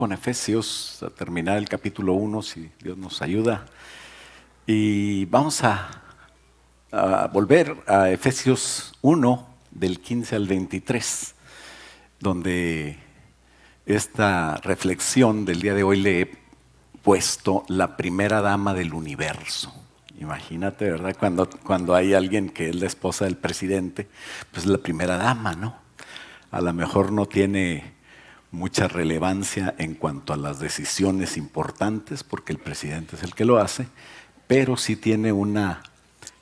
Con Efesios, a terminar el capítulo 1, si Dios nos ayuda. Y vamos a volver a Efesios 1, del 15 al 23, donde esta reflexión del día de hoy le he puesto la primera dama del universo. Imagínate, ¿verdad? Cuando hay alguien que es la esposa del presidente, pues la primera dama, ¿no? A lo mejor no tiene mucha relevancia en cuanto a las decisiones importantes, porque el presidente es el que lo hace, pero sí tiene una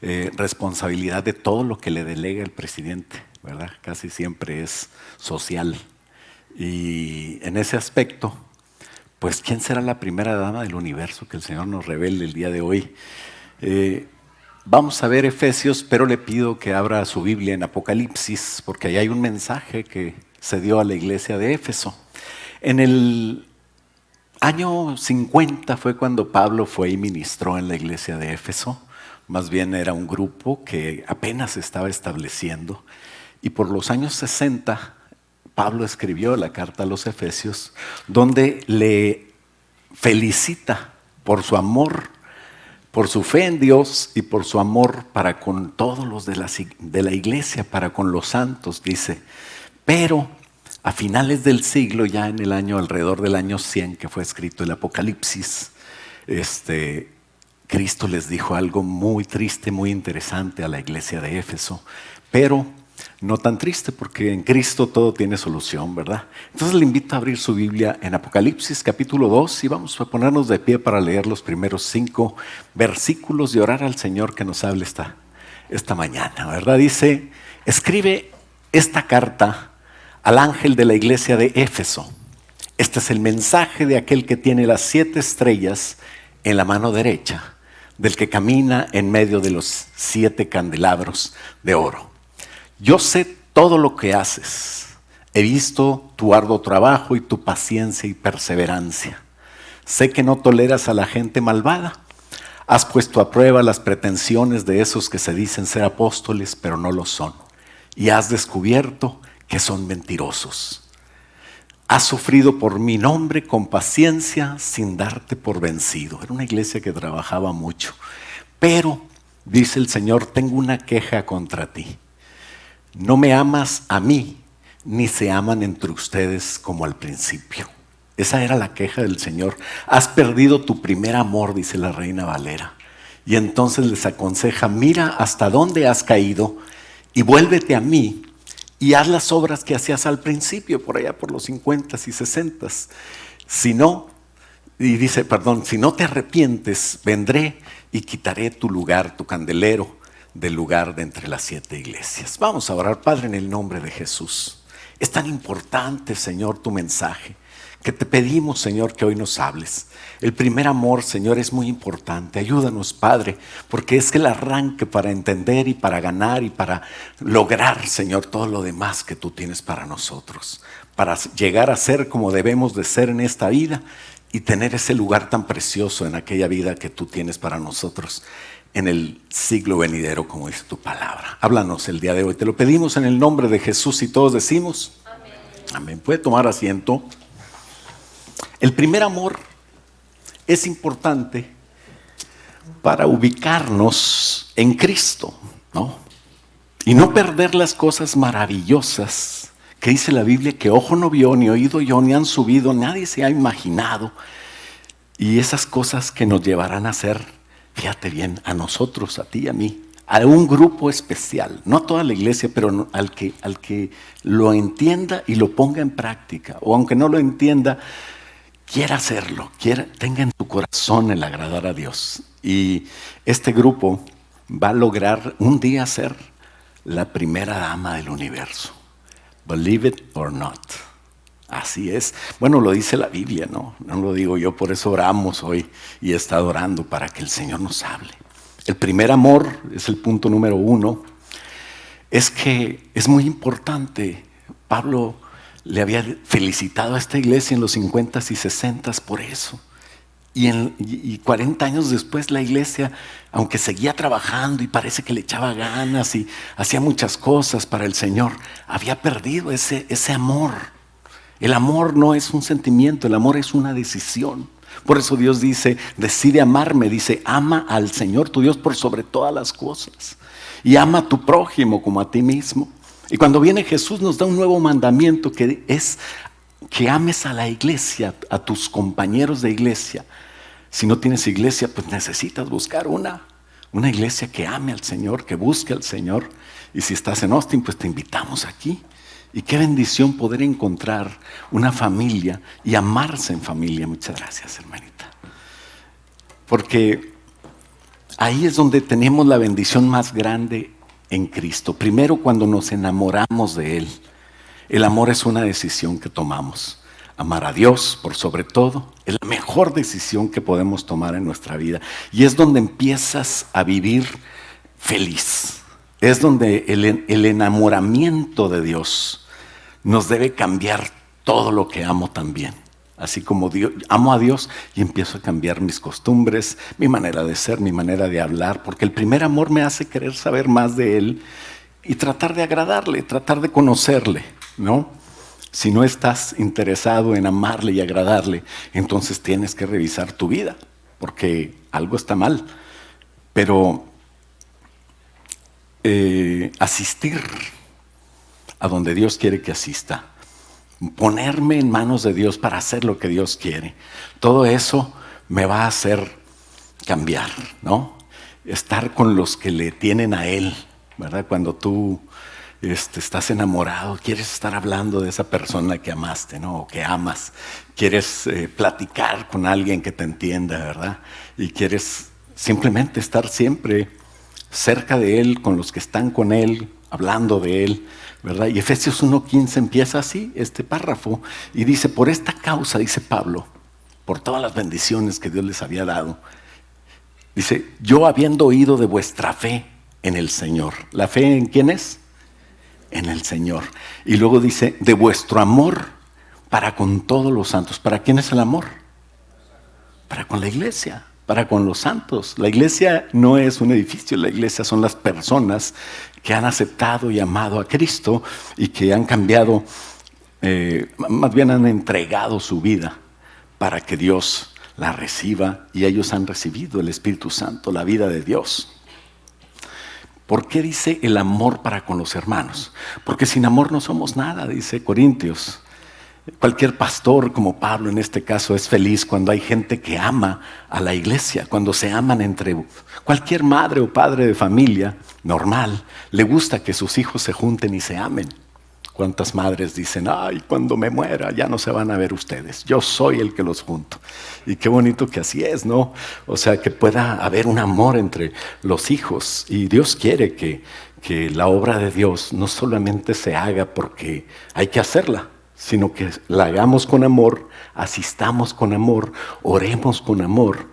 responsabilidad de todo lo que le delega el presidente, ¿verdad? Casi siempre es social. Y en ese aspecto, pues, ¿quién será la primera dama del universo que el Señor nos revele el día de hoy? Vamos a ver Efesios, pero le pido que abra su Biblia en Apocalipsis, porque ahí hay un mensaje que se dio a la iglesia de Éfeso. En el año 50 fue cuando Pablo fue y ministró en la iglesia de Éfeso. Más bien era un grupo que apenas se estaba estableciendo. Y por los años 60, Pablo escribió la carta a los Efesios, donde le felicita por su amor, por su fe en Dios y por su amor para con todos los de la iglesia, para con los santos, dice. Pero a finales del siglo, ya en el año, alrededor del año 100, que fue escrito el Apocalipsis, Cristo les dijo algo muy triste, muy interesante a la iglesia de Éfeso, pero no tan triste, porque en Cristo todo tiene solución, ¿verdad? Entonces le invito a abrir su Biblia en Apocalipsis capítulo 2 y vamos a ponernos de pie para leer los primeros 5 versículos y orar al Señor que nos hable esta mañana, ¿verdad? Dice: escribe esta carta al ángel de la iglesia de Éfeso. Este es el mensaje de aquel que tiene las 7 estrellas en la mano derecha, del que camina en medio de los 7 candelabros de oro. Yo sé todo lo que haces. He visto tu arduo trabajo y tu paciencia y perseverancia. Sé que no toleras a la gente malvada. Has puesto a prueba las pretensiones de esos que se dicen ser apóstoles, pero no lo son. Y has descubierto que son mentirosos. Has sufrido por mi nombre con paciencia sin darte por vencido. Era una iglesia que trabajaba mucho. Pero, dice el Señor, tengo una queja contra ti. No me amas a mí, ni se aman entre ustedes como al principio. Esa era la queja del Señor. Has perdido tu primer amor, dice la Reina Valera. Y entonces les aconseja: mira hasta dónde has caído y vuélvete a mí y haz las obras que hacías al principio, por allá por los 50s y 60s. Si no te arrepientes, vendré y quitaré tu lugar, tu candelero, del lugar de entre las 7 iglesias. Vamos a orar. Padre, en el nombre de Jesús, es tan importante, Señor, tu mensaje, que te pedimos, Señor, que hoy nos hables. El primer amor, Señor, es muy importante. Ayúdanos, Padre, porque es el arranque para entender y para ganar y para lograr, Señor, todo lo demás que tú tienes para nosotros, para llegar a ser como debemos de ser en esta vida y tener ese lugar tan precioso en aquella vida que tú tienes para nosotros en el siglo venidero, como dice tu palabra. Háblanos el día de hoy. Te lo pedimos en el nombre de Jesús y todos decimos amén. Amén. Puede tomar asiento. El primer amor es importante para ubicarnos en Cristo, ¿no? Y no perder las cosas maravillosas que dice la Biblia, que ojo no vio, ni oído oyó, ni han subido, nadie se ha imaginado. Y esas cosas que nos llevarán a ser, fíjate bien, a nosotros, a ti y a mí, a un grupo especial, no a toda la iglesia, pero al que lo entienda y lo ponga en práctica, o aunque no lo entienda, quiera hacerlo, tenga en tu corazón el agradar a Dios. Y este grupo va a lograr un día ser la primera dama del universo. Believe it or not. Así es. Bueno, lo dice la Biblia, ¿no? No lo digo yo, por eso oramos hoy y he estado orando para que el Señor nos hable. El primer amor, es el punto número 1, es que es muy importante. Pablo le había felicitado a esta iglesia en los 50s y 60s por eso. Y 40 años después la iglesia, aunque seguía trabajando y parece que le echaba ganas y hacía muchas cosas para el Señor, había perdido ese amor. El amor no es un sentimiento, el amor es una decisión. Por eso Dios dice, decide amarme, dice, ama al Señor tu Dios por sobre todas las cosas. Y ama a tu prójimo como a ti mismo. Y cuando viene Jesús nos da un nuevo mandamiento que es que ames a la iglesia, a tus compañeros de iglesia. Si no tienes iglesia, pues necesitas buscar una iglesia que ame al Señor, que busque al Señor. Y si estás en Austin, pues te invitamos aquí. Y qué bendición poder encontrar una familia y amarse en familia. Muchas gracias, hermanita. Porque ahí es donde tenemos la bendición más grande en Cristo. Primero, cuando nos enamoramos de Él. El amor es una decisión que tomamos. Amar a Dios por sobre todo es la mejor decisión que podemos tomar en nuestra vida. Y es donde empiezas a vivir feliz. Es donde el enamoramiento de Dios nos debe cambiar todo lo que amo también. Así como amo a Dios y empiezo a cambiar mis costumbres, mi manera de ser, mi manera de hablar, porque el primer amor me hace querer saber más de Él y tratar de agradarle, tratar de conocerle, ¿no? Si no estás interesado en amarle y agradarle, entonces tienes que revisar tu vida, porque algo está mal. Pero asistir a donde Dios quiere que asista, ponerme en manos de Dios para hacer lo que Dios quiere, todo eso me va a hacer cambiar, ¿no? Estar con los que le tienen a Él, ¿verdad? Cuando tú estás enamorado, quieres estar hablando de esa persona que amaste, ¿no? O que amas, quieres platicar con alguien que te entienda, ¿verdad? Y quieres simplemente estar siempre cerca de Él, con los que están con Él, hablando de Él, ¿verdad? Y Efesios 1:15 empieza así, este párrafo, y dice, por esta causa, dice Pablo, por todas las bendiciones que Dios les había dado, dice, yo habiendo oído de vuestra fe en el Señor. ¿La fe en quién es? En el Señor. Y luego dice, de vuestro amor para con todos los santos. ¿Para quién es el amor? Para con la iglesia, para con los santos. La iglesia no es un edificio, la iglesia son las personas que han aceptado y amado a Cristo y que han cambiado, más bien han entregado su vida para que Dios la reciba, y ellos han recibido el Espíritu Santo, la vida de Dios. ¿Por qué dice el amor para con los hermanos? Porque sin amor no somos nada, dice Corintios. Cualquier pastor, como Pablo en este caso, es feliz cuando hay gente que ama a la iglesia, cuando se aman entre cualquier madre o padre de familia normal. Le gusta que sus hijos se junten y se amen. ¿Cuántas madres dicen, ay, cuando me muera ya no se van a ver ustedes, yo soy el que los junto? Y qué bonito que así es, ¿no? O sea, que pueda haber un amor entre los hijos. Y Dios quiere que la obra de Dios no solamente se haga porque hay que hacerla, sino que la hagamos con amor, asistamos con amor, oremos con amor.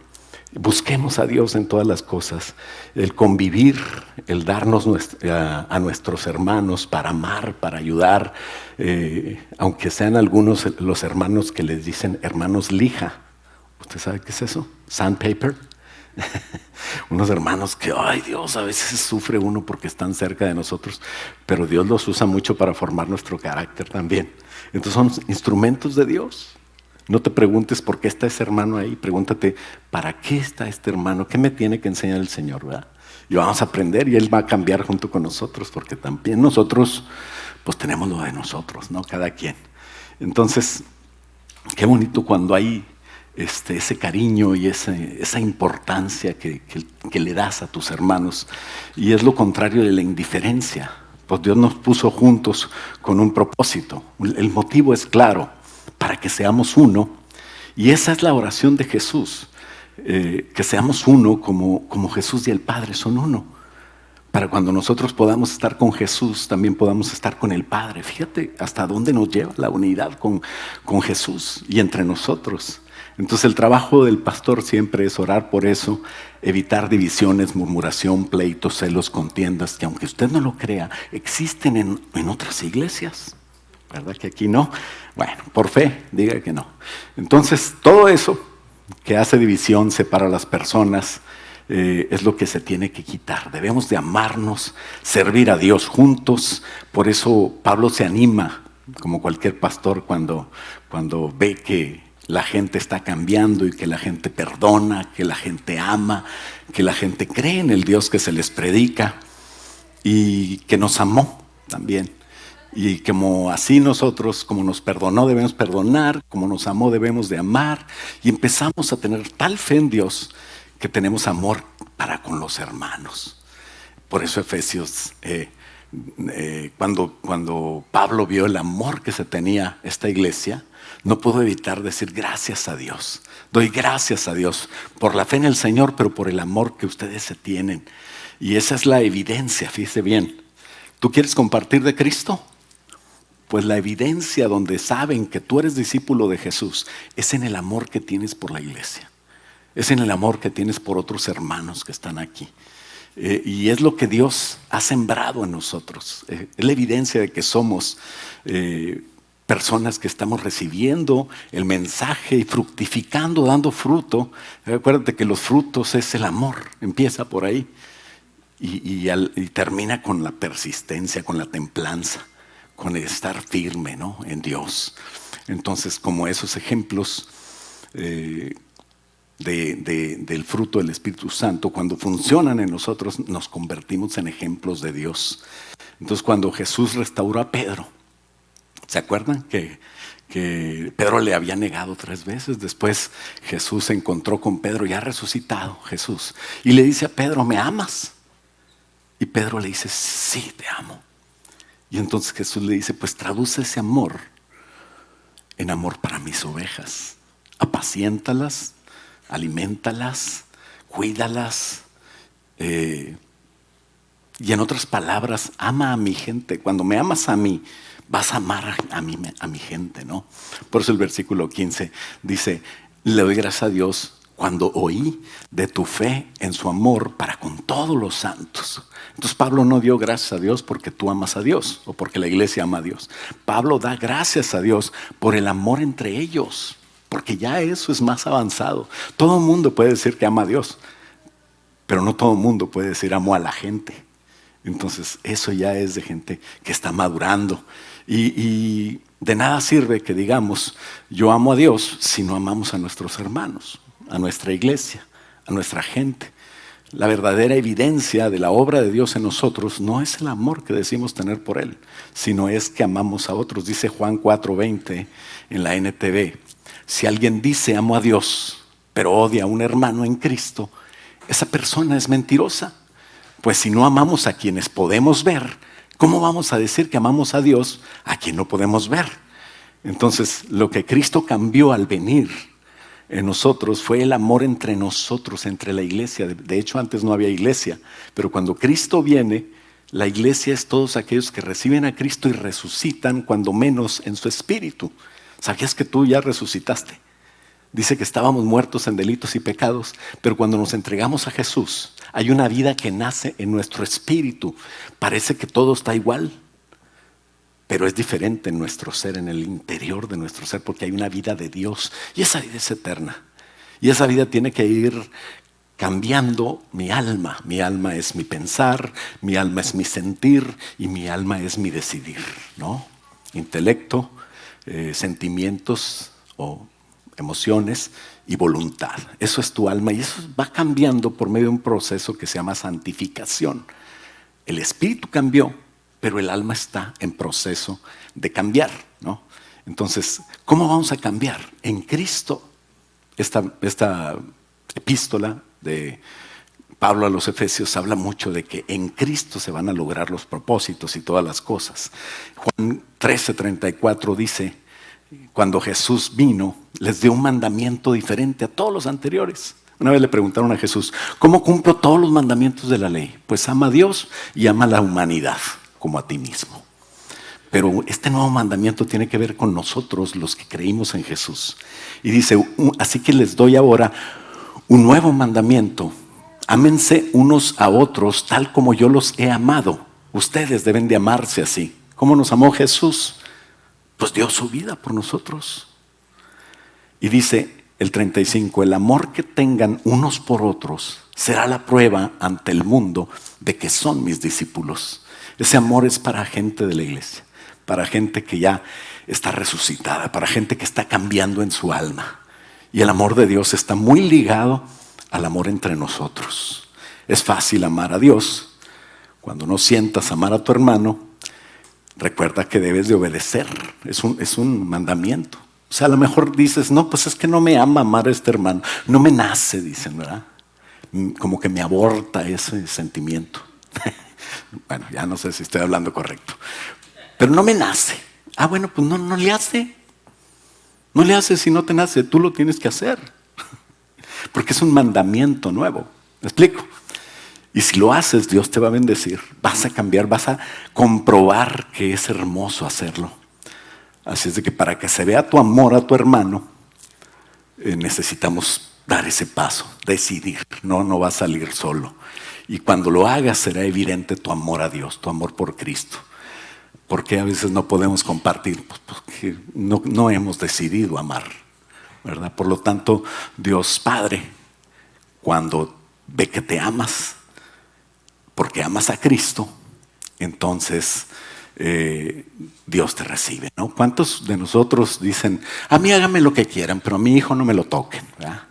Busquemos a Dios en todas las cosas, el convivir, el darnos a nuestros hermanos para amar, para ayudar, aunque sean algunos los hermanos que les dicen hermanos lija. ¿Usted sabe qué es eso? Sandpaper. Unos hermanos que, ay Dios, a veces sufre uno porque están cerca de nosotros, pero Dios los usa mucho para formar nuestro carácter también. Entonces son instrumentos de Dios. No te preguntes por qué está ese hermano ahí, pregúntate, ¿para qué está este hermano? ¿Qué me tiene que enseñar el Señor? ¿Verdad? Y vamos a aprender y Él va a cambiar junto con nosotros, porque también nosotros, pues tenemos lo de nosotros, ¿no? Cada quien. Entonces, qué bonito cuando hay ese cariño y esa importancia que le das a tus hermanos. Y es lo contrario de la indiferencia. Pues Dios nos puso juntos con un propósito. El motivo es claro, para que seamos uno, y esa es la oración de Jesús, que seamos uno como Jesús y el Padre son uno, para cuando nosotros podamos estar con Jesús, también podamos estar con el Padre. Fíjate hasta dónde nos lleva la unidad con Jesús y entre nosotros. Entonces el trabajo del pastor siempre es orar por eso, evitar divisiones, murmuración, pleitos, celos, contiendas, que aunque usted no lo crea, existen en otras iglesias. ¿Verdad que aquí no? Bueno, por fe, diga que no. Entonces, todo eso que hace división, separa a las personas, es lo que se tiene que quitar. Debemos de amarnos, servir a Dios juntos. Por eso Pablo se anima como cualquier pastor cuando ve que la gente está cambiando y que la gente perdona, que la gente ama, que la gente cree en el Dios que se les predica y que nos amó también. Y como así nosotros, como nos perdonó, debemos perdonar, como nos amó, debemos de amar. Y empezamos a tener tal fe en Dios que tenemos amor para con los hermanos. Por eso Efesios, cuando Pablo vio el amor que se tenía esta iglesia, no pudo evitar decir gracias a Dios. Doy gracias a Dios por la fe en el Señor, pero por el amor que ustedes se tienen. Y esa es la evidencia, fíjese bien. ¿Tú quieres compartir de Cristo? Pues la evidencia donde saben que tú eres discípulo de Jesús es en el amor que tienes por la iglesia. Es en el amor que tienes por otros hermanos que están aquí. Y es lo que Dios ha sembrado en nosotros. Es la evidencia de que somos personas que estamos recibiendo el mensaje y fructificando, dando fruto. Acuérdate que los frutos es el amor, empieza por ahí y termina con la persistencia, con la templanza, con el estar firme, ¿no?, en Dios. Entonces, como esos ejemplos del fruto del Espíritu Santo, cuando funcionan en nosotros, nos convertimos en ejemplos de Dios. Entonces, cuando Jesús restauró a Pedro, ¿se acuerdan que Pedro le había negado 3 veces? Después Jesús se encontró con Pedro, ya resucitado Jesús, y le dice a Pedro, ¿me amas? Y Pedro le dice, sí, te amo. Y entonces Jesús le dice, pues traduce ese amor en amor para mis ovejas. Apaciéntalas, aliméntalas, cuídalas. Y en otras palabras, ama a mi gente. Cuando me amas a mí, vas a amar a mi gente, ¿no? Por eso el versículo 15 dice, le doy gracias a Dios cuando oí de tu fe en su amor para con todos los santos. Entonces Pablo no dio gracias a Dios porque tú amas a Dios o porque la iglesia ama a Dios. Pablo da gracias a Dios por el amor entre ellos, porque ya eso es más avanzado. Todo el mundo puede decir que ama a Dios, pero no todo el mundo puede decir amo a la gente. Entonces eso ya es de gente que está madurando. Y de nada sirve que digamos yo amo a Dios si no amamos a nuestros hermanos, a nuestra iglesia, a nuestra gente. La verdadera evidencia de la obra de Dios en nosotros no es el amor que decimos tener por Él, sino es que amamos a otros. Dice Juan 4:20 en la NTV, si alguien dice amo a Dios, pero odia a un hermano en Cristo, esa persona es mentirosa. Pues si no amamos a quienes podemos ver, ¿cómo vamos a decir que amamos a Dios a quien no podemos ver? Entonces, lo que Cristo cambió al venir en nosotros fue el amor entre nosotros, entre la iglesia. De hecho, antes no había iglesia, pero cuando Cristo viene, la iglesia es todos aquellos que reciben a Cristo y resucitan, cuando menos en su espíritu. ¿Sabías que tú ya resucitaste? Dice que estábamos muertos en delitos y pecados, pero cuando nos entregamos a Jesús, hay una vida que nace en nuestro espíritu. Parece que todo está igual, pero es diferente en nuestro ser, en el interior de nuestro ser, porque hay una vida de Dios y esa vida es eterna. Y esa vida tiene que ir cambiando mi alma. Mi alma es mi pensar, mi alma es mi sentir y mi alma es mi decidir, ¿no? Intelecto, sentimientos o emociones y voluntad. Eso es tu alma y eso va cambiando por medio de un proceso que se llama santificación. El espíritu cambió, pero el alma está en proceso de cambiar, ¿no? Entonces, ¿cómo vamos a cambiar? En Cristo. Esta epístola de Pablo a los Efesios habla mucho de que en Cristo se van a lograr los propósitos y todas las cosas. Juan 13:34 dice, cuando Jesús vino, les dio un mandamiento diferente a todos los anteriores. Una vez le preguntaron a Jesús, ¿cómo cumplo todos los mandamientos de la ley? Pues ama a Dios y ama a la humanidad como a ti mismo. Pero este nuevo mandamiento tiene que ver con nosotros, los que creímos en Jesús. Y dice, así que les doy ahora un nuevo mandamiento. Ámense unos a otros tal como yo los he amado. Ustedes deben de amarse así. ¿Cómo nos amó Jesús? Pues dio su vida por nosotros. Y dice el 35, el amor que tengan unos por otros será la prueba ante el mundo de que son mis discípulos. Ese amor es para gente de la iglesia, para gente que ya está resucitada, para gente que está cambiando en su alma. Y el amor de Dios está muy ligado al amor entre nosotros. Es fácil amar a Dios. Cuando no sientas amar a tu hermano, recuerda que debes de obedecer. Es un mandamiento. O sea, a lo mejor dices, no, pues es que no me ama amar a este hermano. No me nace, dicen, ¿verdad? Como que me aborta ese sentimiento. Bueno, ya no sé si estoy hablando correcto. Pero no me nace. Ah, bueno, pues no le hace. No le hace si no te nace. Tú lo tienes que hacer. Porque es un mandamiento nuevo. ¿Me explico? Y si lo haces, Dios te va a bendecir. Vas a cambiar, vas a comprobar que es hermoso hacerlo. Así es de que para que se vea tu amor a tu hermano, necesitamos dar ese paso, decidir. No va a salir solo. Y cuando lo hagas será evidente tu amor a Dios, tu amor por Cristo. ¿Por qué a veces no podemos compartir? Pues porque no hemos decidido amar, ¿verdad? Por lo tanto, Dios Padre, cuando ve que te amas, porque amas a Cristo, entonces Dios te recibe, ¿no? ¿Cuántos de nosotros dicen, a mí háganme lo que quieran, pero a mi hijo no me lo toquen, ¿verdad?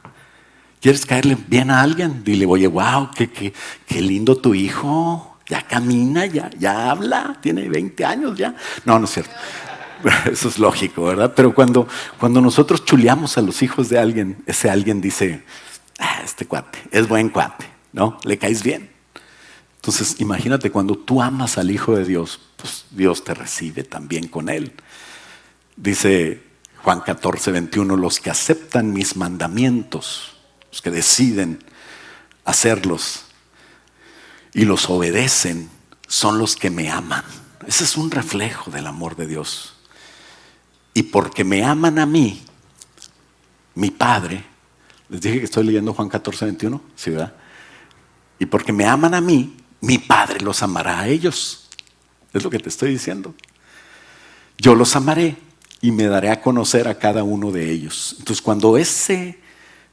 ¿Quieres caerle bien a alguien? Dile, oye, wow, qué lindo tu hijo. Ya camina, ya habla, tiene 20 años ya. No es cierto. Eso es lógico, ¿verdad? Pero cuando nosotros chuleamos a los hijos de alguien, ese alguien dice, este cuate, es buen cuate, ¿no? Le caes bien. Entonces, imagínate, cuando tú amas al Hijo de Dios, pues Dios te recibe también con él. Dice Juan 14:21, los que aceptan mis mandamientos, los que deciden hacerlos y los obedecen, son los que me aman. Ese es un reflejo del amor de Dios. Y porque me aman a mí, mi Padre, les dije que estoy leyendo Juan 14:21, ¿sí, verdad? Y porque me aman a mí, mi Padre los amará a ellos. Es lo que te estoy diciendo. Yo los amaré y me daré a conocer a cada uno de ellos. Entonces, cuando ese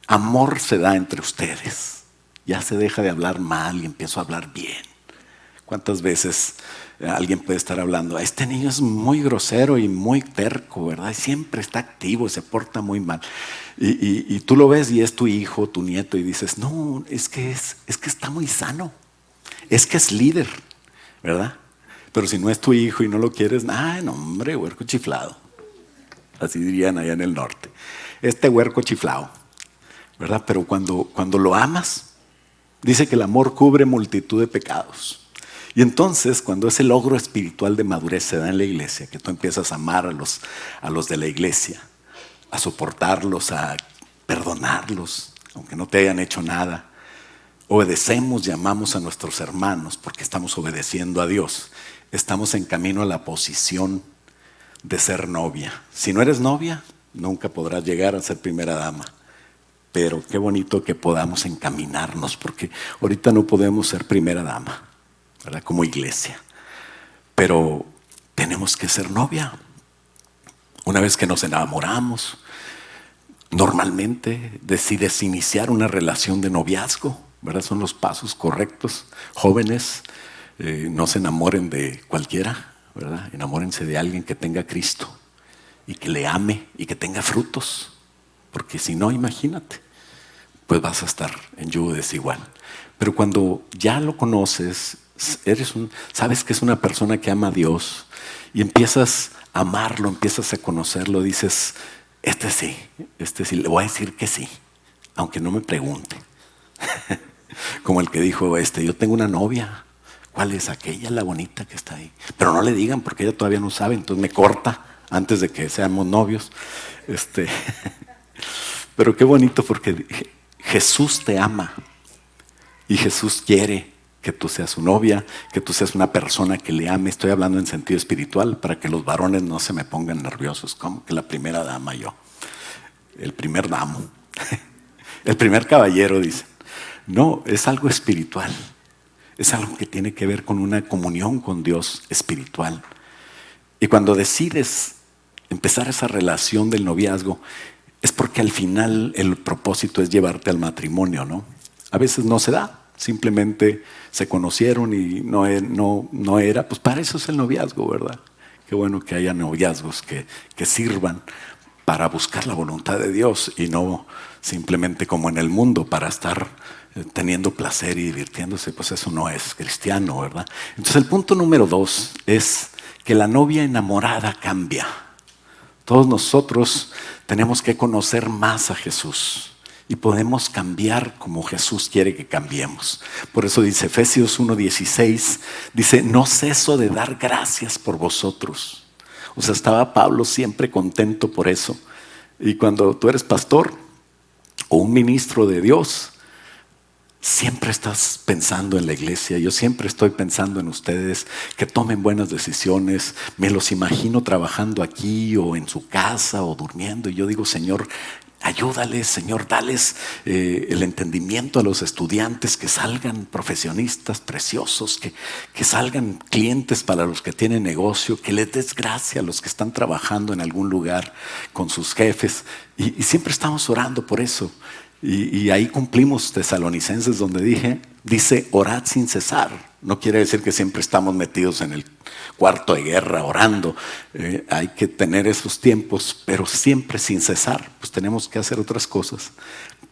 amor se da entre ustedes, ya se deja de hablar mal y empiezo a hablar bien. ¿Cuántas veces alguien puede estar hablando? Este niño es muy grosero y muy terco, ¿verdad? Y siempre está activo y se porta muy mal. Y tú lo ves y es tu hijo, tu nieto, y dices, no, es que está muy sano. Es que es líder, ¿verdad? Pero si no es tu hijo y no lo quieres, ay, no, hombre, huerco chiflado. Así dirían allá en el norte. Este huerco chiflado, ¿verdad? Pero cuando lo amas, dice que el amor cubre multitud de pecados. Y entonces, cuando ese logro espiritual de madurez se da en la iglesia, que tú empiezas a amar a los de la iglesia, a soportarlos, a perdonarlos, aunque no te hayan hecho nada, obedecemos y amamos a nuestros hermanos porque estamos obedeciendo a Dios. Estamos en camino a la posición de ser novia. Si no eres novia, nunca podrás llegar a ser primera dama. Pero qué bonito que podamos encaminarnos, porque ahorita no podemos ser primera dama, ¿verdad? Como iglesia. Pero tenemos que ser novia. Una vez que nos enamoramos, normalmente decides iniciar una relación de noviazgo, ¿verdad? Son los pasos correctos. Jóvenes, no se enamoren de cualquiera, ¿verdad? Enamórense de alguien que tenga a Cristo y que le ame y que tenga frutos. Porque si no, imagínate, pues vas a estar en yugo desigual. Pero cuando ya lo conoces, sabes que es una persona que ama a Dios y empiezas a amarlo, empiezas a conocerlo, dices, este sí, le voy a decir que sí, aunque no me pregunte. Como el que dijo, yo tengo una novia. ¿Cuál es aquella, la bonita que está ahí? Pero no le digan porque ella todavía no sabe, entonces me corta antes de que seamos novios. Pero qué bonito porque Jesús te ama y Jesús quiere que tú seas su novia, que tú seas una persona que le ame. Estoy hablando en sentido espiritual para que los varones no se me pongan nerviosos, como que la primera dama yo, el primer damo, el primer caballero, dicen. No, es algo espiritual. Es algo que tiene que ver con una comunión con Dios espiritual. Y cuando decides empezar esa relación del noviazgo, es porque al final el propósito es llevarte al matrimonio, ¿no? A veces no se da, simplemente se conocieron y no era, pues para eso es el noviazgo, ¿verdad? Qué bueno que haya noviazgos que sirvan para buscar la voluntad de Dios y no simplemente como en el mundo para estar teniendo placer y divirtiéndose. Pues eso no es cristiano, ¿verdad? Entonces el punto número 2 es que la novia enamorada cambia. Todos nosotros tenemos que conocer más a Jesús y podemos cambiar como Jesús quiere que cambiemos. Por eso dice Efesios 1:16, dice, no ceso de dar gracias por vosotros. O sea, estaba Pablo siempre contento por eso. Y cuando tú eres pastor o un ministro de Dios, siempre estás pensando en la iglesia. Yo siempre estoy pensando en ustedes, que tomen buenas decisiones. Me los imagino trabajando aquí o en su casa o durmiendo. Y yo digo, Señor, ayúdales, Señor, dales el entendimiento a los estudiantes, que salgan profesionistas preciosos, que salgan clientes para los que tienen negocio, que les des gracia a los que están trabajando en algún lugar con sus jefes. Y siempre estamos orando por eso. Y ahí cumplimos Tesalonicenses, donde dice orad sin cesar. No quiere decir que siempre estamos metidos en el cuarto de guerra orando. Hay que tener esos tiempos, pero siempre sin cesar. Pues tenemos que hacer otras cosas,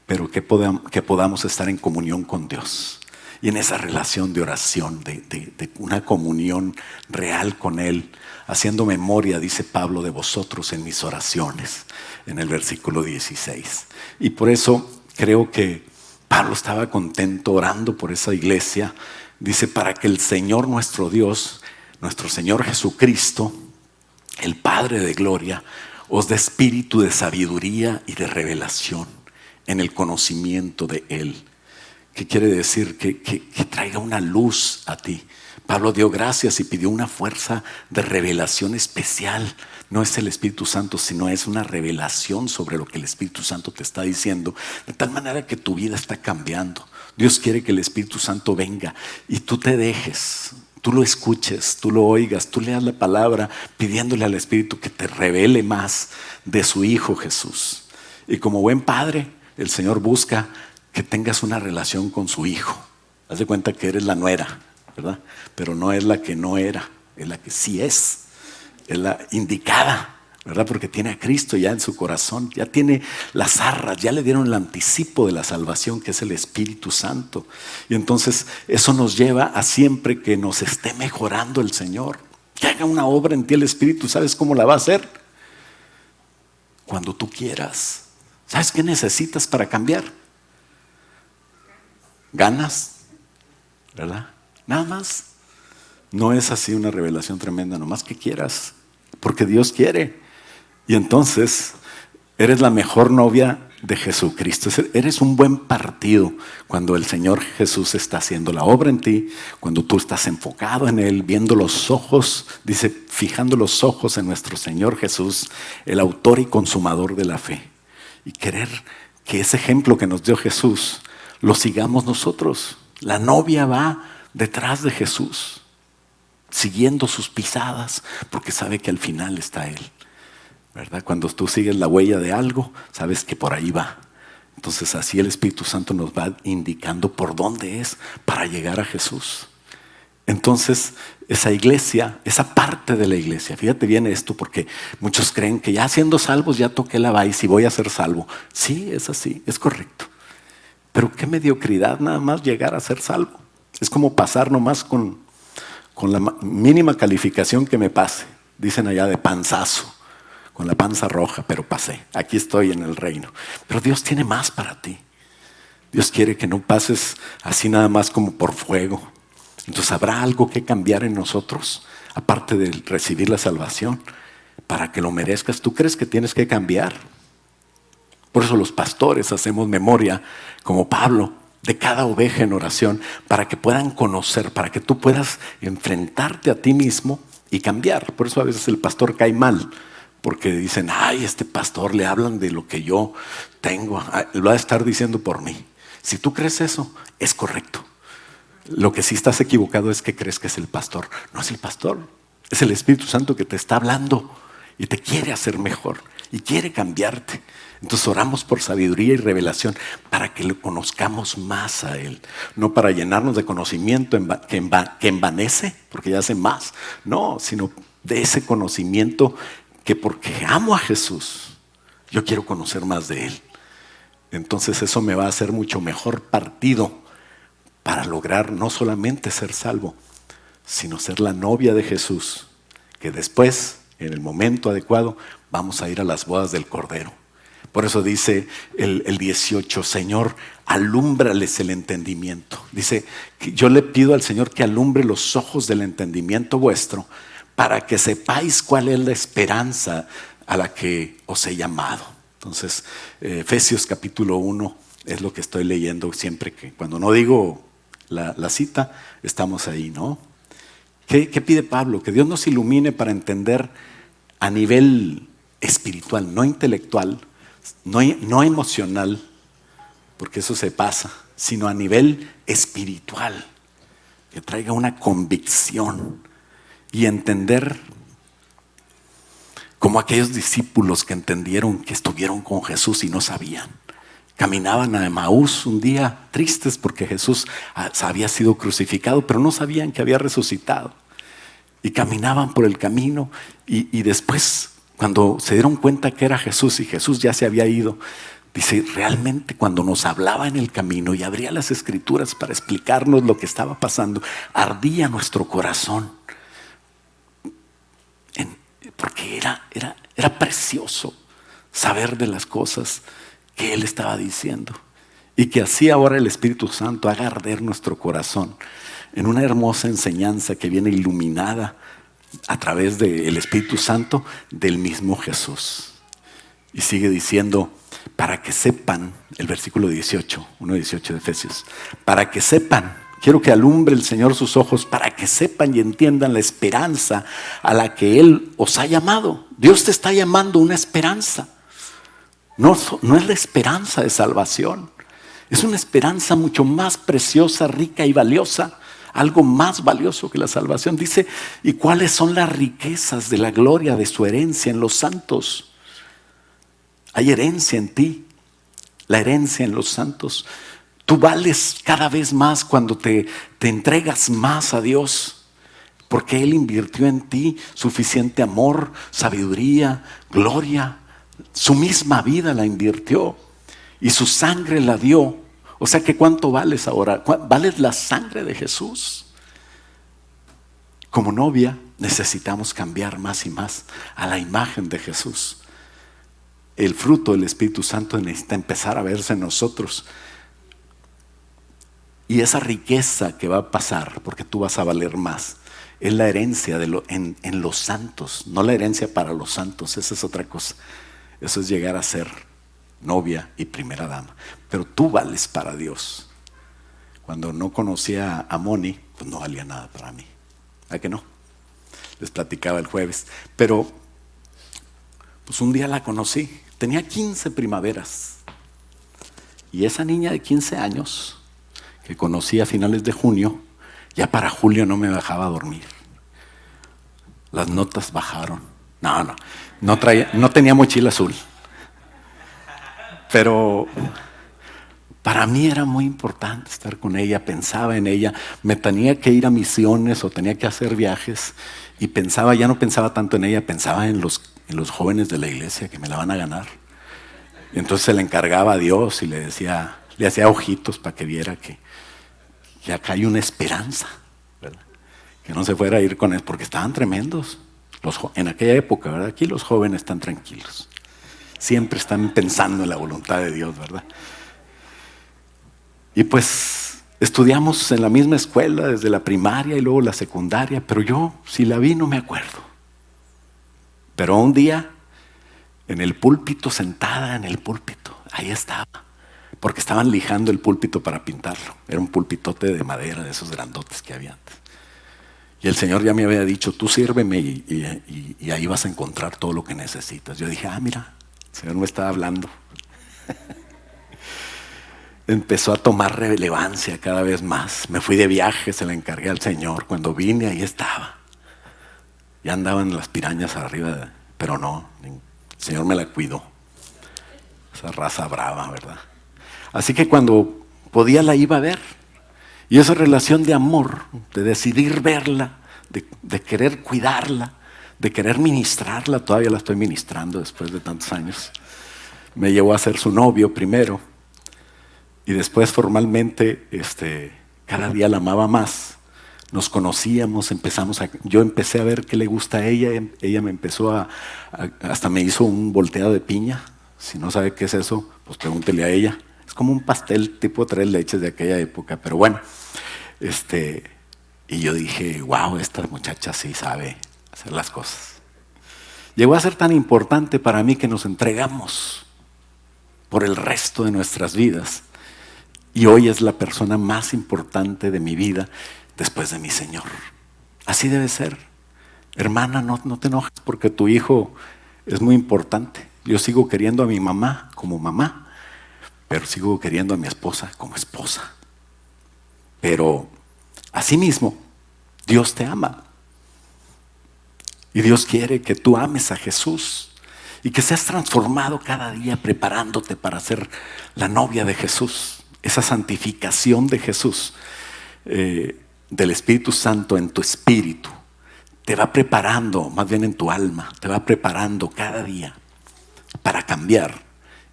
pero que podamos estar en comunión con Dios. Y en esa relación de oración, de una comunión real con Él, haciendo memoria, dice Pablo, de vosotros en mis oraciones, en el versículo 16. Y por eso creo que Pablo estaba contento orando por esa iglesia. Dice, para que el Señor nuestro Dios, nuestro Señor Jesucristo, el Padre de gloria, os dé espíritu de sabiduría y de revelación en el conocimiento de Él. ¿Qué quiere decir? Que traiga una luz a ti. Pablo dio gracias y pidió una fuerza de revelación especial. No es el Espíritu Santo, sino es una revelación sobre lo que el Espíritu Santo te está diciendo, de tal manera que tu vida está cambiando. Dios quiere que el Espíritu Santo venga y tú te dejes, tú lo escuches, tú lo oigas, tú leas la palabra pidiéndole al Espíritu que te revele más de su Hijo Jesús. Y como buen padre, el Señor busca que tengas una relación con su Hijo. Haz de cuenta que eres la nuera, ¿verdad? Pero no es la que no era, es la que sí es la indicada, ¿verdad? Porque tiene a Cristo ya en su corazón, ya tiene las arras, ya le dieron el anticipo de la salvación, que es el Espíritu Santo. Y entonces eso nos lleva a siempre que nos esté mejorando el Señor, que haga una obra en ti el Espíritu. ¿Sabes cómo la va a hacer? Cuando tú quieras. ¿Sabes qué necesitas para cambiar? Ganas, ¿verdad? Nada más. No es así una revelación tremenda, nomás que quieras, porque Dios quiere. Y entonces eres la mejor novia de Jesucristo. Eres un buen partido cuando el Señor Jesús está haciendo la obra en ti, cuando tú estás enfocado en Él, viendo los ojos, dice, fijando los ojos en nuestro Señor Jesús, el autor y consumador de la fe. Y querer que ese ejemplo que nos dio Jesús lo sigamos nosotros. La novia va detrás de Jesús, siguiendo sus pisadas, porque sabe que al final está Él, ¿verdad? Cuando tú sigues la huella de algo, sabes que por ahí va. Entonces así el Espíritu Santo nos va indicando por dónde es para llegar a Jesús. Entonces esa iglesia, esa parte de la iglesia, fíjate bien esto, porque muchos creen que ya siendo salvos ya toqué la base y voy a ser salvo. Sí, es así, es correcto. Pero qué mediocridad nada más llegar a ser salvo. Es como pasar nomás con la mínima calificación que me pase. Dicen allá de panzazo, con la panza roja, pero pasé. Aquí estoy en el reino. Pero Dios tiene más para ti. Dios quiere que no pases así nada más como por fuego. Entonces habrá algo que cambiar en nosotros, aparte de recibir la salvación, para que lo merezcas. ¿Tú crees que tienes que cambiar? Por eso los pastores hacemos memoria, como Pablo, de cada oveja en oración, para que puedan conocer, para que tú puedas enfrentarte a ti mismo y cambiar. Por eso a veces el pastor cae mal, porque dicen, ay, este pastor le hablan de lo que yo tengo, lo va a estar diciendo por mí. Si tú crees eso, es correcto. Lo que sí estás equivocado es que crees que es el pastor. No es el pastor, es el Espíritu Santo que te está hablando y te quiere hacer mejor y quiere cambiarte. Entonces oramos por sabiduría y revelación para que lo conozcamos más a Él. No para llenarnos de conocimiento que envanece, porque ya hace más. No, sino de ese conocimiento que porque amo a Jesús, yo quiero conocer más de Él. Entonces eso me va a hacer mucho mejor partido para lograr no solamente ser salvo, sino ser la novia de Jesús, que después, en el momento adecuado, vamos a ir a las bodas del Cordero. Por eso dice el 18, Señor, alúmbrales el entendimiento. Dice, que yo le pido al Señor que alumbre los ojos del entendimiento vuestro, para que sepáis cuál es la esperanza a la que os he llamado. Entonces, Efesios capítulo 1 es lo que estoy leyendo siempre que, cuando no digo la cita, estamos ahí, ¿no? ¿Qué pide Pablo? Que Dios nos ilumine para entender a nivel espiritual, no intelectual, no emocional, porque eso se pasa, sino a nivel espiritual, que traiga una convicción y entender como aquellos discípulos que entendieron que estuvieron con Jesús y no sabían. Caminaban a Emaús un día tristes porque Jesús había sido crucificado, pero no sabían que había resucitado. Y caminaban por el camino y después, cuando se dieron cuenta que era Jesús y Jesús ya se había ido, dice, realmente cuando nos hablaba en el camino y abría las escrituras para explicarnos lo que estaba pasando, ardía nuestro corazón. Porque era precioso saber de las cosas que Él estaba diciendo. Y que así ahora el Espíritu Santo haga arder nuestro corazón en una hermosa enseñanza que viene iluminada a través del Espíritu Santo del mismo Jesús. Y sigue diciendo, para que sepan, el versículo 18, 1:18 de Efesios, para que sepan, quiero que alumbre el Señor sus ojos para que sepan y entiendan la esperanza a la que Él os ha llamado. Dios te está llamando una esperanza. No es la esperanza de salvación. Es una esperanza mucho más preciosa, rica y valiosa. Algo más valioso que la salvación. Dice, ¿y cuáles son las riquezas de la gloria de su herencia en los santos? Hay herencia en ti. La herencia en los santos. Tú vales cada vez más cuando te entregas más a Dios, porque Él invirtió en ti suficiente amor, sabiduría, gloria. Su misma vida la invirtió y su sangre la dio. O sea que ¿cuánto vales ahora? Vales la sangre de Jesús. Como novia necesitamos cambiar más y más a la imagen de Jesús. El fruto del Espíritu Santo necesita empezar a verse en nosotros. Y esa riqueza que va a pasar, porque tú vas a valer más, es la herencia en los santos, no la herencia para los santos, esa es otra cosa. Eso es llegar a ser novia y primera dama. Pero tú vales para Dios. Cuando no conocía a Moni, pues no valía nada para mí. ¿A que no? Les platicaba el jueves. Pero, pues un día la conocí. Tenía 15 primaveras. Y esa niña de 15 años que conocí a finales de junio, ya para julio no me dejaba dormir. Las notas bajaron. No tenía mochila azul. Pero para mí era muy importante estar con ella, pensaba en ella. Me tenía que ir a misiones o tenía que hacer viajes y pensaba, ya no pensaba tanto en ella, pensaba en los jóvenes de la iglesia que me la van a ganar. Y entonces se le encargaba a Dios y le hacía ojitos para que viera que acá hay una esperanza, ¿verdad? Que no se fuera a ir con él, porque estaban tremendos. En aquella época, ¿verdad? Aquí los jóvenes están tranquilos. Siempre están pensando en la voluntad de Dios, ¿verdad? Y pues estudiamos en la misma escuela desde la primaria y luego la secundaria, pero yo, si la vi, no me acuerdo. Pero un día, en el púlpito, sentada en el púlpito, ahí estaba. Porque estaban lijando el púlpito para pintarlo. Era un púlpitote de madera, de esos grandotes que había antes. Y el Señor ya me había dicho, tú sírveme y ahí vas a encontrar todo lo que necesitas. Yo dije, mira, el Señor me estaba hablando. Empezó a tomar relevancia cada vez más. Me fui de viaje, se la encargué al Señor. Cuando vine, ahí estaba. Ya andaban las pirañas arriba, pero no, el Señor me la cuidó. Esa raza brava, ¿verdad? Así que cuando podía la iba a ver. Y esa relación de amor, de decidir verla, de querer cuidarla, de querer ministrarla. Todavía la estoy ministrando después de tantos años. Me llevó a ser su novio primero y después formalmente cada día la amaba más. Nos conocíamos, yo empecé a ver qué le gusta a ella. Ella me empezó hasta me hizo un volteado de piña. Si no sabe qué es eso, pues pregúntele a ella. Es como un pastel tipo 3 leches de aquella época, pero bueno. Y yo dije, wow, esta muchacha sí sabe hacer las cosas. Llegó a ser tan importante para mí que nos entregamos por el resto de nuestras vidas. Y hoy es la persona más importante de mi vida después de mi Señor. Así debe ser. Hermana, no te enojes porque tu hijo es muy importante. Yo sigo queriendo a mi mamá como mamá, pero sigo queriendo a mi esposa como esposa. Pero asimismo, Dios te ama. Y Dios quiere que tú ames a Jesús y que seas transformado cada día preparándote para ser la novia de Jesús. Esa santificación de Jesús, del Espíritu Santo en tu espíritu, te va preparando, más bien en tu alma, te va preparando cada día para cambiar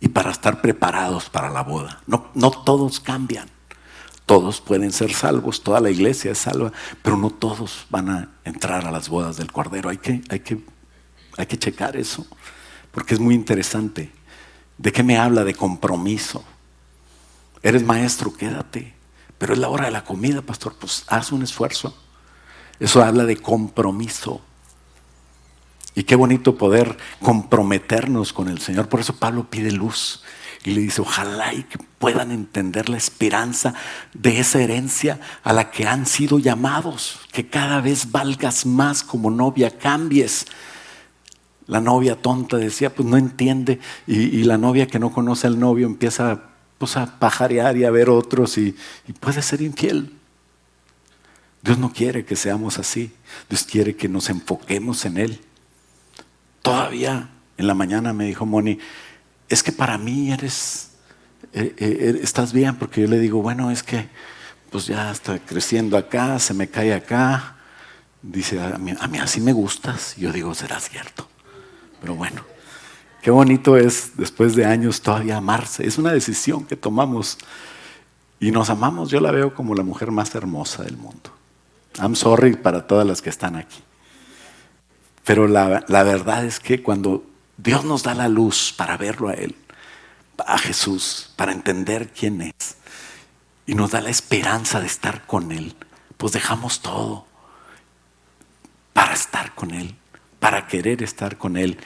y para estar preparados para la boda. No todos cambian. Todos pueden ser salvos, toda la iglesia es salva, pero no todos van a entrar a las bodas del Cordero. Hay que checar eso, porque es muy interesante. ¿De qué me habla? De compromiso. Eres maestro, quédate. Pero es la hora de la comida, pastor, pues haz un esfuerzo. Eso habla de compromiso. Y qué bonito poder comprometernos con el Señor. Por eso Pablo pide luz. Y le dice, ojalá y que puedan entender la esperanza de esa herencia a la que han sido llamados. Que cada vez valgas más como novia, cambies. La novia tonta decía, pues no entiende. Y la novia que no conoce al novio empieza pues a pajarear y a ver otros y puede ser infiel. Dios no quiere que seamos así. Dios quiere que nos enfoquemos en Él. Todavía en la mañana me dijo Moni, es que para mí estás bien, porque yo le digo, bueno, es que pues ya estoy creciendo acá, se me cae acá. Dice, a mí así me gustas. Y yo digo, será cierto. Pero bueno, qué bonito es después de años todavía amarse. Es una decisión que tomamos y nos amamos. Yo la veo como la mujer más hermosa del mundo. I'm sorry para todas las que están aquí. Pero la verdad es que cuando Dios nos da la luz para verlo a Él, a Jesús, para entender quién es, y nos da la esperanza de estar con Él, pues dejamos todo para estar con Él, para querer estar con Él.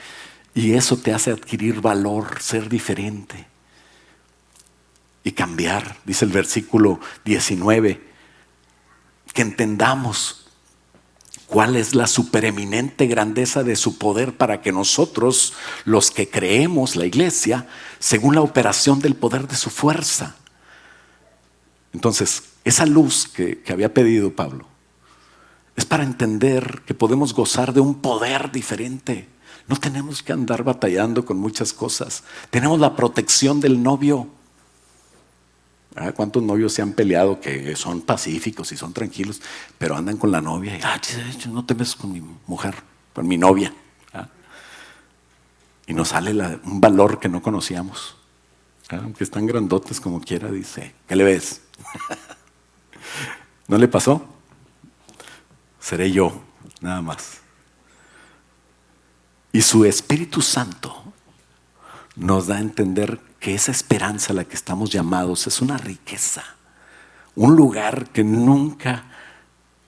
Y eso te hace adquirir valor, ser diferente y cambiar. Dice el versículo 19, que entendamos cuál es la supereminente grandeza de su poder para que nosotros, los que creemos, la iglesia, según la operación del poder de su fuerza. Entonces, esa luz que había pedido Pablo es para entender que podemos gozar de un poder diferente. No tenemos que andar batallando con muchas cosas. Tenemos la protección del novio. ¿Cuántos novios se han peleado que son pacíficos y son tranquilos, pero andan con la novia y no te metas con mi mujer, con mi novia? Y nos sale un valor que no conocíamos. Aunque están grandotes como quiera, dice, ¿qué le ves? ¿No le pasó? Seré yo, nada más. Y su Espíritu Santo nos da a entender que esa esperanza a la que estamos llamados es una riqueza, un lugar que nunca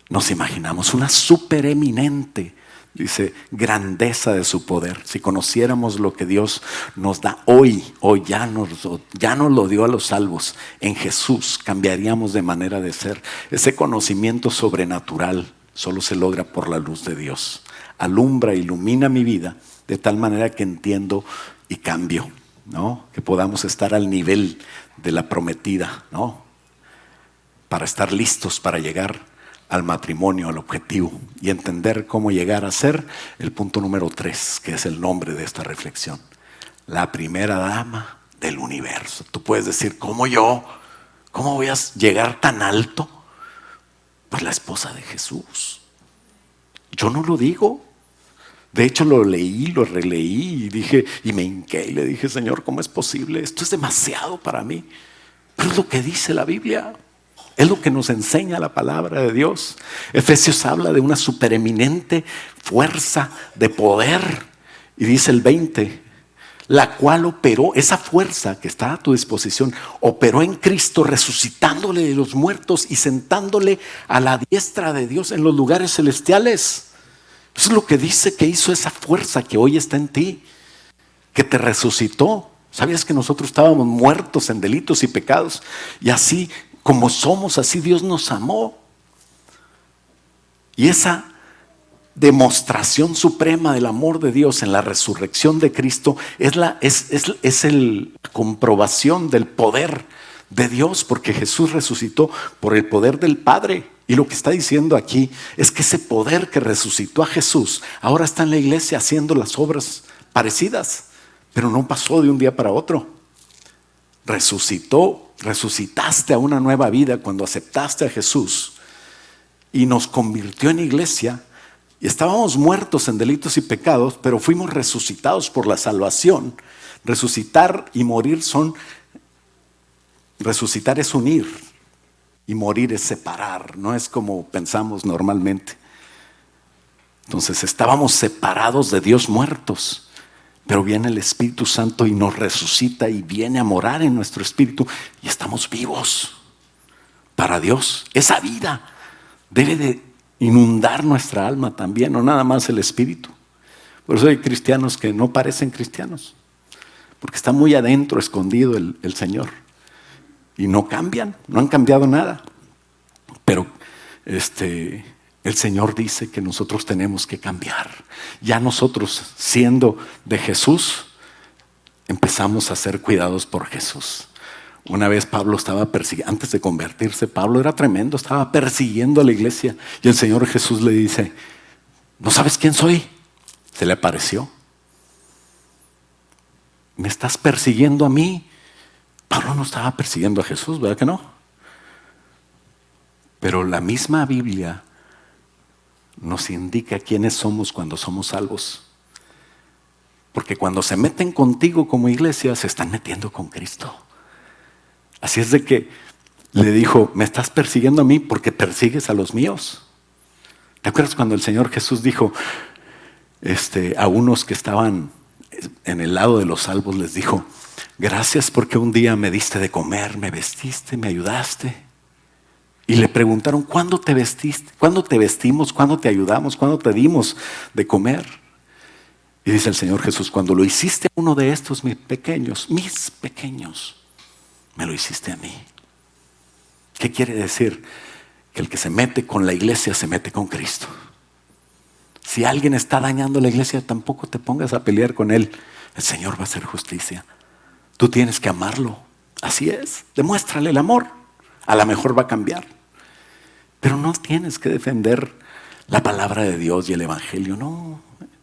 nos imaginamos, una supereminente, dice, grandeza de su poder. Si conociéramos lo que Dios nos da hoy ya nos lo dio a los salvos, en Jesús cambiaríamos de manera de ser. Ese conocimiento sobrenatural solo se logra por la luz de Dios. Alumbra, ilumina mi vida de tal manera que entiendo y cambio, ¿no? Que podamos estar al nivel de la prometida, ¿no? Para estar listos para llegar al matrimonio, al objetivo, y entender cómo llegar a ser el punto número 3, que es el nombre de esta reflexión: la primera dama del universo. Tú puedes decir, ¿cómo voy a llegar tan alto? Pues la esposa de Jesús. Yo no lo digo. De hecho, lo leí, lo releí y dije, y me hinqué y le dije, Señor, ¿cómo es posible? Esto es demasiado para mí. Pero es lo que dice la Biblia. Es lo que nos enseña la palabra de Dios. Efesios habla de una supereminente fuerza de poder. Y dice el 20, la cual operó, esa fuerza que está a tu disposición, operó en Cristo resucitándole de los muertos y sentándole a la diestra de Dios en los lugares celestiales. Eso es lo que dice que hizo esa fuerza que hoy está en ti, que te resucitó. ¿Sabías que nosotros estábamos muertos en delitos y pecados? Y así como somos, así Dios nos amó. Y esa demostración suprema del amor de Dios en la resurrección de Cristo es la comprobación del poder de Dios, porque Jesús resucitó por el poder del Padre. Y lo que está diciendo aquí es que ese poder que resucitó a Jesús ahora está en la iglesia haciendo las obras parecidas, pero no pasó de un día para otro. Resucitaste a una nueva vida cuando aceptaste a Jesús y nos convirtió en iglesia. Y estábamos muertos en delitos y pecados, pero fuimos resucitados por la salvación. Resucitar y morir resucitar es unir y morir es separar, no es como pensamos normalmente. Entonces estábamos separados de Dios, muertos, pero viene el Espíritu Santo y nos resucita y viene a morar en nuestro espíritu y estamos vivos para Dios. Esa vida debe de inundar nuestra alma también, no nada más el espíritu. Por eso hay cristianos que no parecen cristianos, porque está muy adentro, escondido el Señor. Y no cambian, no han cambiado nada. Pero el Señor dice que nosotros tenemos que cambiar. Ya nosotros, siendo de Jesús, empezamos a ser cuidados por Jesús. Una vez Pablo estaba persiguiendo, antes de convertirse, Pablo era tremendo, estaba persiguiendo a la iglesia. Y el Señor Jesús le dice, ¿no sabes quién soy? Se le apareció. ¿Me estás persiguiendo a mí? Pablo no estaba persiguiendo a Jesús, ¿verdad que no? Pero la misma Biblia nos indica quiénes somos cuando somos salvos. Porque cuando se meten contigo como iglesia, se están metiendo con Cristo. Así es de que le dijo, me estás persiguiendo a mí porque persigues a los míos. ¿Te acuerdas cuando el Señor Jesús dijo a unos que estaban en el lado de los salvos, les dijo, gracias porque un día me diste de comer, me vestiste, me ayudaste? Y le preguntaron, ¿cuándo te vestiste? ¿Cuándo te vestimos? ¿Cuándo te ayudamos? ¿Cuándo te dimos de comer? Y dice el Señor Jesús, cuando lo hiciste a uno de estos mis pequeños, me lo hiciste a mí. ¿Qué quiere decir? Que el que se mete con la iglesia se mete con Cristo. Si alguien está dañando la iglesia, tampoco te pongas a pelear con él. El Señor va a hacer justicia. Tú tienes que amarlo. Así es. Demuéstrale el amor. A lo mejor va a cambiar. Pero no tienes que defender la palabra de Dios y el evangelio. No.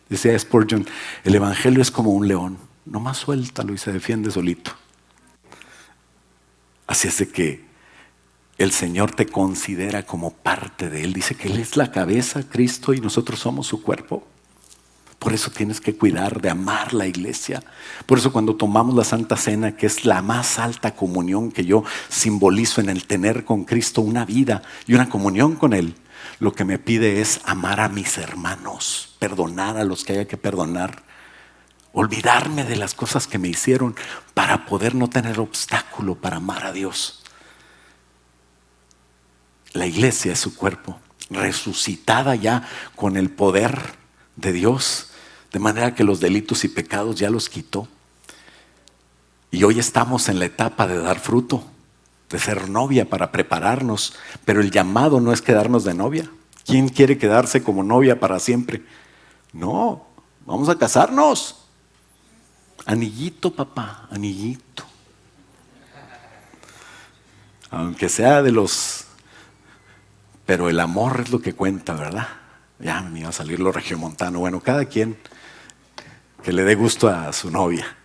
Decía Spurgeon, el evangelio es como un león. Nomás suéltalo y se defiende solito. Así es de que el Señor te considera como parte de Él. Dice que Él es la cabeza, Cristo, y nosotros somos su cuerpo. Por eso tienes que cuidar de amar la iglesia. Por eso cuando tomamos la Santa Cena, que es la más alta comunión que yo simbolizo en el tener con Cristo una vida y una comunión con Él, lo que me pide es amar a mis hermanos, perdonar a los que haya que perdonar, olvidarme de las cosas que me hicieron para poder no tener obstáculo para amar a Dios. La iglesia es su cuerpo, resucitada ya con el poder de Dios, de manera que los delitos y pecados ya los quitó. Y hoy estamos en la etapa de dar fruto, de ser novia para prepararnos, pero el llamado no es quedarnos de novia. ¿Quién quiere quedarse como novia para siempre? No, vamos a casarnos. Anillito, papá, anillito. Aunque sea de los... Pero el amor es lo que cuenta, ¿verdad? Ya me iba a salir lo regiomontano. Bueno, cada quien que le dé gusto a su novia.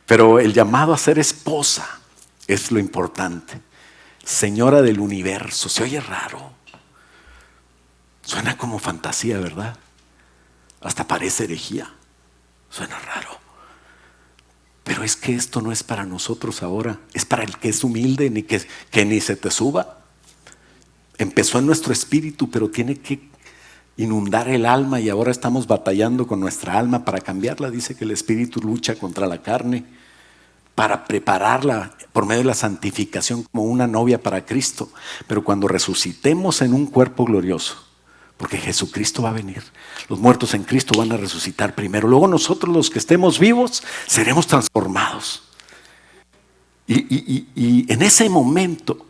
Pero el llamado a ser esposa es lo importante. Señora del universo. Se oye raro. Suena como fantasía, ¿verdad? Hasta parece herejía. Suena raro. Pero es que esto no es para nosotros ahora. Es para el que es humilde, que ni se te suba. Empezó en nuestro espíritu, pero tiene que inundar el alma, y ahora estamos batallando con nuestra alma para cambiarla. Dice que el espíritu lucha contra la carne para prepararla por medio de la santificación como una novia para Cristo. Pero cuando resucitemos en un cuerpo glorioso, porque Jesucristo va a venir, los muertos en Cristo van a resucitar primero, luego nosotros los que estemos vivos seremos transformados, y en ese momento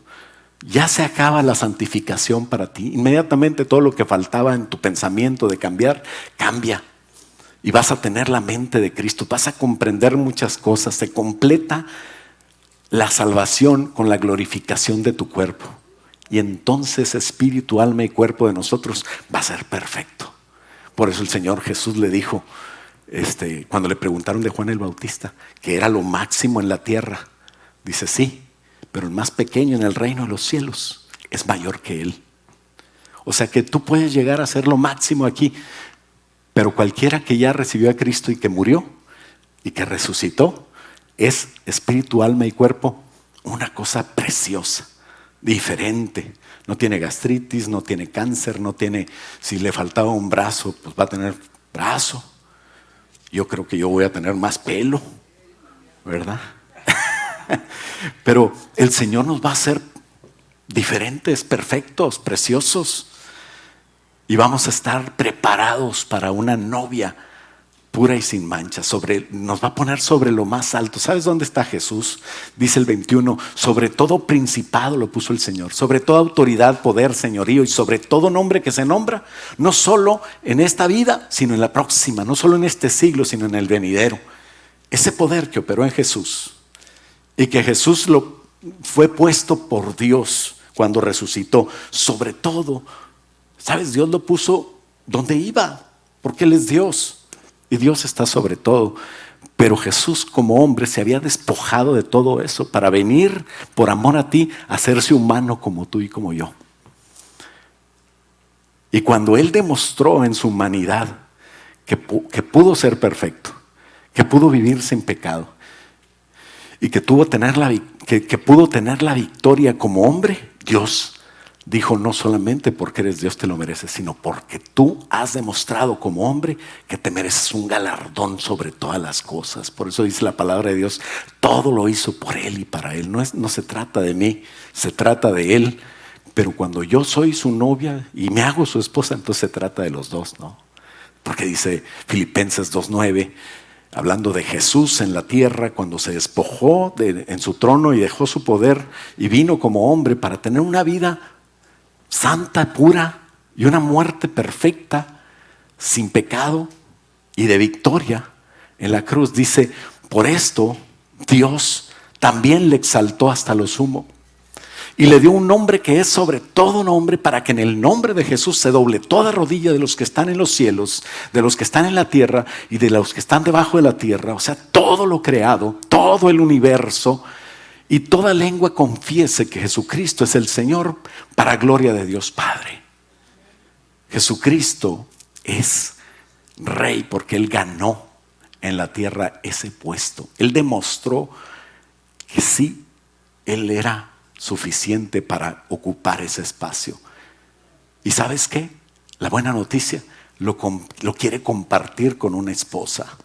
ya se acaba la santificación para ti. Inmediatamente todo lo que faltaba en tu pensamiento de cambiar, cambia. Y vas a tener la mente de Cristo, vas a comprender muchas cosas. Se completa la salvación con la glorificación de tu cuerpo. Y entonces espíritu, alma y cuerpo de nosotros va a ser perfecto. Por eso el Señor Jesús le dijo, cuando le preguntaron de Juan el Bautista, que era lo máximo en la tierra, dice sí, pero el más pequeño en el reino de los cielos es mayor que él. O sea que tú puedes llegar a ser lo máximo aquí, pero cualquiera que ya recibió a Cristo y que murió y que resucitó, es espíritu, alma y cuerpo una cosa preciosa, diferente. No tiene gastritis, no tiene cáncer, no tiene, si le faltaba un brazo, pues va a tener brazo. Yo creo que yo voy a tener más pelo, ¿verdad? Pero el Señor nos va a hacer diferentes, perfectos, preciosos, y vamos a estar preparados para una novia pura y sin mancha. Nos va a poner sobre lo más alto. ¿Sabes dónde está Jesús? Dice el 21, sobre todo principado lo puso el Señor, sobre toda autoridad, poder, señorío, y sobre todo nombre que se nombra, no solo en esta vida, sino en la próxima, no solo en este siglo, sino en el venidero. Ese poder que operó en Jesús, y que Jesús fue puesto por Dios cuando resucitó, sobre todo, ¿sabes? Dios lo puso donde iba, porque Él es Dios, y Dios está sobre todo. Pero Jesús como hombre se había despojado de todo eso para venir por amor a ti, a hacerse humano como tú y como yo. Y cuando Él demostró en su humanidad que pudo ser perfecto, que pudo vivir sin pecado, y que pudo tener la victoria como hombre, Dios dijo, no solamente porque eres Dios te lo mereces, sino porque tú has demostrado como hombre que te mereces un galardón sobre todas las cosas. Por eso dice la palabra de Dios, todo lo hizo por Él y para Él. No se trata de mí, se trata de Él. Pero cuando yo soy su novia y me hago su esposa, entonces se trata de los dos, ¿no? Porque dice Filipenses 2:9, hablando de Jesús en la tierra, cuando se despojó en su trono y dejó su poder y vino como hombre para tener una vida santa, pura, y una muerte perfecta, sin pecado y de victoria en la cruz. Dice, por esto Dios también le exaltó hasta lo sumo y le dio un nombre que es sobre todo nombre, para que en el nombre de Jesús se doble toda rodilla de los que están en los cielos, de los que están en la tierra y de los que están debajo de la tierra. O sea, todo lo creado, todo el universo, y toda lengua confiese que Jesucristo es el Señor, para gloria de Dios Padre. Jesucristo es Rey porque Él ganó en la tierra ese puesto. Él demostró que sí, Él era suficiente para ocupar ese espacio. ¿Y sabes qué? La buena noticia, lo quiere compartir con una esposa,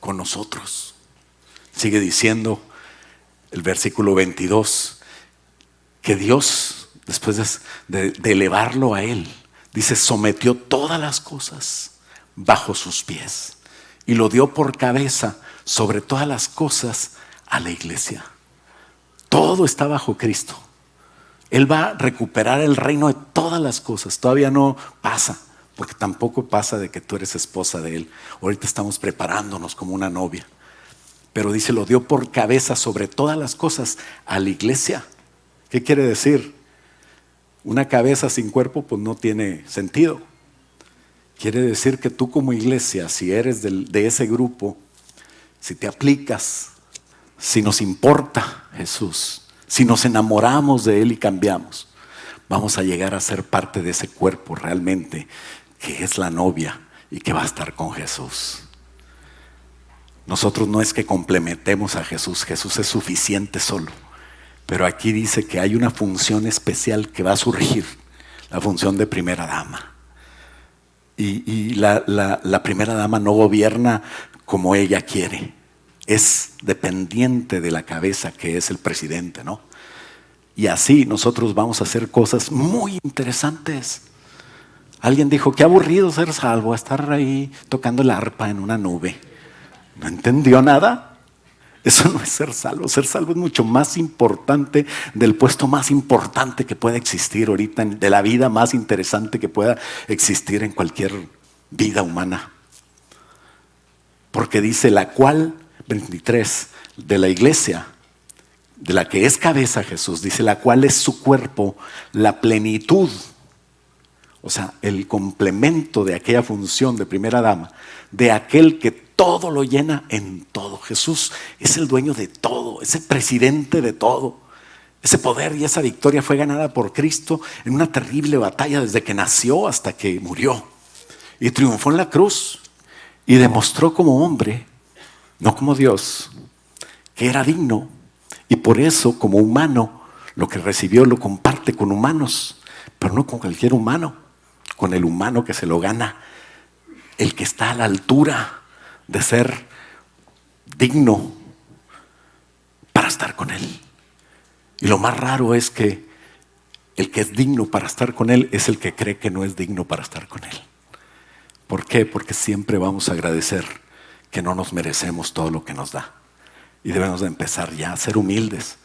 con nosotros. Sigue diciendo el versículo 22, que Dios, después de elevarlo a Él, dice, sometió todas las cosas bajo sus pies y lo dio por cabeza sobre todas las cosas a la iglesia. Todo está bajo Cristo. Él va a recuperar el reino de todas las cosas. Todavía no pasa, porque tampoco pasa de que tú eres esposa de Él. Ahorita estamos preparándonos como una novia. Pero dice, lo dio por cabeza sobre todas las cosas a la iglesia. ¿Qué quiere decir? Una cabeza sin cuerpo pues no tiene sentido. Quiere decir que tú como iglesia, si eres de ese grupo, si te aplicas, si nos importa Jesús, si nos enamoramos de Él y cambiamos, vamos a llegar a ser parte de ese cuerpo realmente que es la novia y que va a estar con Jesús. Nosotros no es que complementemos a Jesús, Jesús es suficiente solo. Pero aquí dice que hay una función especial que va a surgir, la función de primera dama. Y la primera dama no gobierna como ella quiere, es dependiente de la cabeza que es el presidente, ¿no? Y así nosotros vamos a hacer cosas muy interesantes. Alguien dijo, qué aburrido ser salvo, estar ahí tocando el arpa en una nube. ¿No entendió nada? Eso no es ser salvo. Ser salvo es mucho más importante, del puesto más importante que pueda existir ahorita, de la vida más interesante que pueda existir en cualquier vida humana. Porque dice, la cual, 23, de la iglesia, de la que es cabeza Jesús, dice, la cual es su cuerpo, la plenitud. O sea, el complemento de aquella función de primera dama, de aquel que todo lo llena en todo. Jesús es el dueño de todo, es el presidente de todo. Ese poder y esa victoria fue ganada por Cristo en una terrible batalla desde que nació hasta que murió. Y triunfó en la cruz y demostró como hombre, no como Dios, que era digno. Y por eso, como humano, lo que recibió lo comparte con humanos, pero no con cualquier humano, con el humano que se lo gana, el que está a la altura de ser digno para estar con Él. Y lo más raro es que el que es digno para estar con Él es el que cree que no es digno para estar con Él. ¿Por qué? Porque siempre vamos a agradecer que no nos merecemos todo lo que nos da. Y debemos de empezar ya a ser humildes.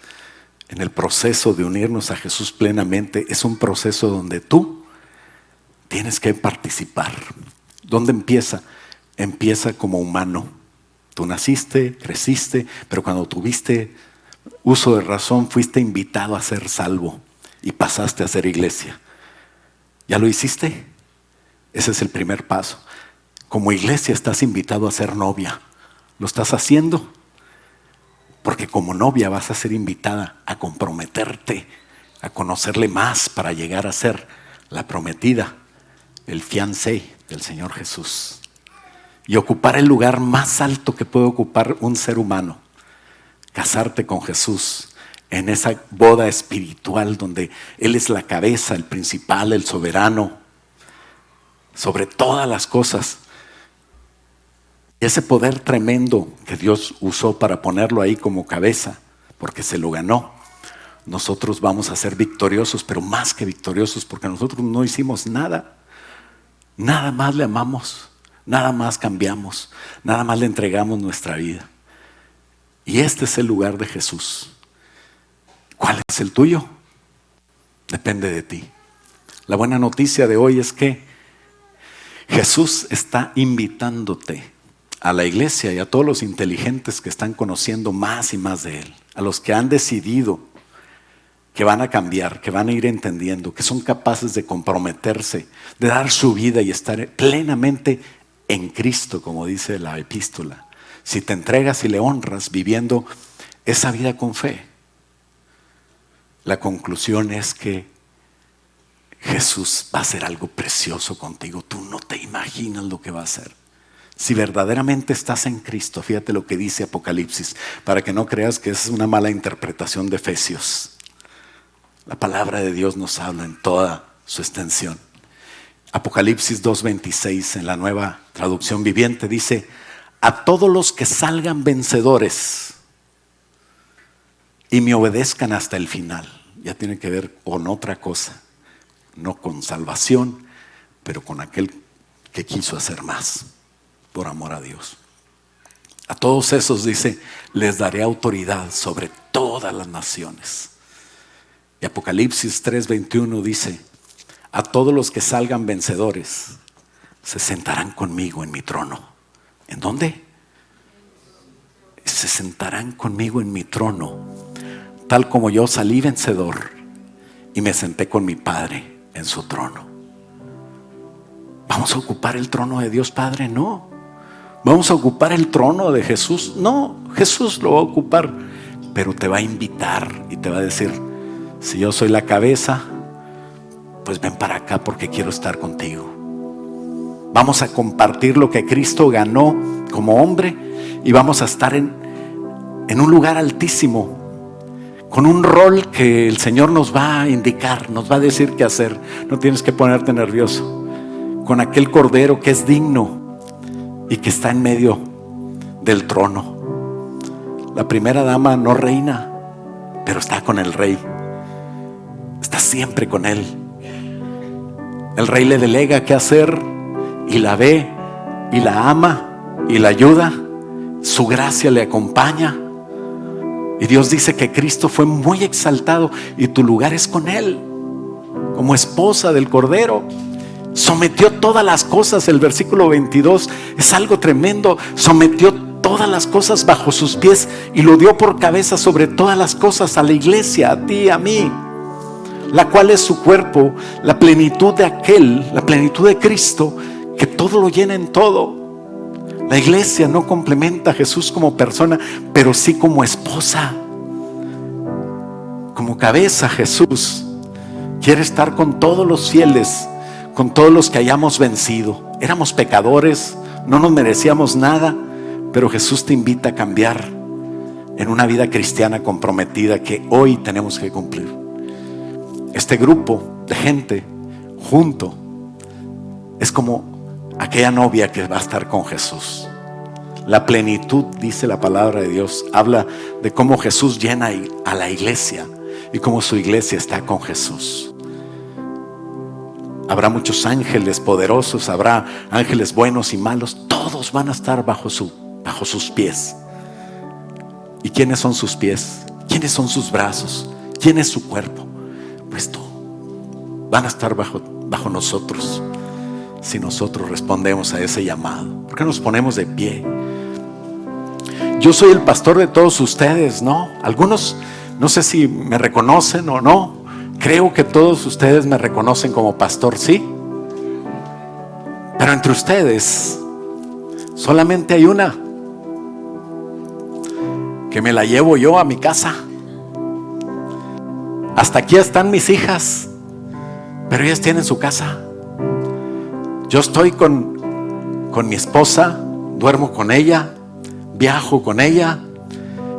En el proceso de unirnos a Jesús plenamente es un proceso donde tú tienes que participar. ¿Dónde empieza? Empieza como humano. Tú naciste, creciste, pero cuando tuviste uso de razón fuiste invitado a ser salvo y pasaste a ser iglesia. ¿Ya lo hiciste? Ese es el primer paso. Como iglesia estás invitado a ser novia. ¿Lo estás haciendo? Porque como novia vas a ser invitada a comprometerte, a conocerle más para llegar a ser la prometida, el fiancé del Señor Jesús. Y ocupar el lugar más alto que puede ocupar un ser humano. Casarte con Jesús en esa boda espiritual donde Él es la cabeza, el principal, el soberano, sobre todas las cosas. Y ese poder tremendo que Dios usó para ponerlo ahí como cabeza, porque se lo ganó, nosotros vamos a ser victoriosos, pero más que victoriosos, porque nosotros no hicimos nada. Nada más le amamos, nada más cambiamos, nada más le entregamos nuestra vida. Y este es el lugar de Jesús. ¿Cuál es el tuyo? Depende de ti. La buena noticia de hoy es que Jesús está invitándote a la iglesia y a todos los inteligentes que están conociendo más y más de Él, a los que han decidido que van a cambiar, que van a ir entendiendo, que son capaces de comprometerse, de dar su vida y estar plenamente en Cristo, como dice la epístola. Si te entregas y le honras viviendo esa vida con fe, la conclusión es que Jesús va a hacer algo precioso contigo. Tú no te imaginas lo que va a hacer. Si verdaderamente estás en Cristo, fíjate lo que dice Apocalipsis, para que no creas que es una mala interpretación de Efesios. La palabra de Dios nos habla en toda su extensión. Apocalipsis 2:26 en la Nueva Traducción Viviente dice: a todos los que salgan vencedores y me obedezcan hasta el final. Ya tiene que ver con otra cosa, no con salvación, pero con aquel que quiso hacer más por amor a Dios. A todos esos dice: les daré autoridad sobre todas las naciones. Y Apocalipsis 3:21 dice: a todos los que salgan vencedores se sentarán conmigo en mi trono. ¿En dónde? Se sentarán conmigo en mi trono, tal como yo salí vencedor y me senté con mi Padre en su trono. ¿Vamos a ocupar el trono de Dios Padre? No. ¿Vamos a ocupar el trono de Jesús? No, Jesús lo va a ocupar, pero te va a invitar y te va a decir: si yo soy la cabeza, pues ven para acá porque quiero estar contigo. Vamos a compartir lo que Cristo ganó como hombre y vamos a estar en un lugar altísimo, con un rol que el Señor nos va a indicar, nos va a decir qué hacer. No tienes que ponerte nervioso. Con aquel Cordero que es digno y que está en medio del trono. La primera dama no reina, pero está con el rey. Está siempre con él. El rey le delega qué hacer y la ve y la ama y la ayuda. Su gracia le acompaña. Y Dios dice que Cristo fue muy exaltado y tu lugar es con él, como esposa del Cordero. Sometió todas las cosas. El versículo 22 es algo tremendo. Sometió todas las cosas bajo sus pies y lo dio por cabeza sobre todas las cosas a la iglesia, a ti, a mí, la cual es su cuerpo, la plenitud de la plenitud de Cristo, que todo lo llena en todo. La iglesia no complementa a Jesús como persona, pero sí como esposa. Como cabeza, Jesús quiere estar con todos los fieles, con todos los que hayamos vencido. Éramos pecadores, no nos merecíamos nada, pero Jesús te invita a cambiar en una vida cristiana comprometida que hoy tenemos que cumplir. Este grupo de gente junto es como aquella novia que va a estar con Jesús. La plenitud, dice la palabra de Dios, habla de cómo Jesús llena a la iglesia y cómo su iglesia está con Jesús. Habrá muchos ángeles poderosos, habrá ángeles buenos y malos. Todos van a estar bajo sus pies. ¿Y quiénes son sus pies? ¿Quiénes son sus brazos? ¿Quién es su cuerpo? Pues tú. Van a estar bajo nosotros, si nosotros respondemos a ese llamado. ¿Por qué nos ponemos de pie? Yo soy el pastor de todos ustedes, ¿no? Algunos no sé si me reconocen o no. Creo que todos ustedes me reconocen como pastor, ¿sí? Pero entre ustedes solamente hay una que me la llevo yo a mi casa. Hasta aquí están mis hijas, pero ellas tienen su casa. Yo estoy con mi esposa, duermo con ella, viajo con ella,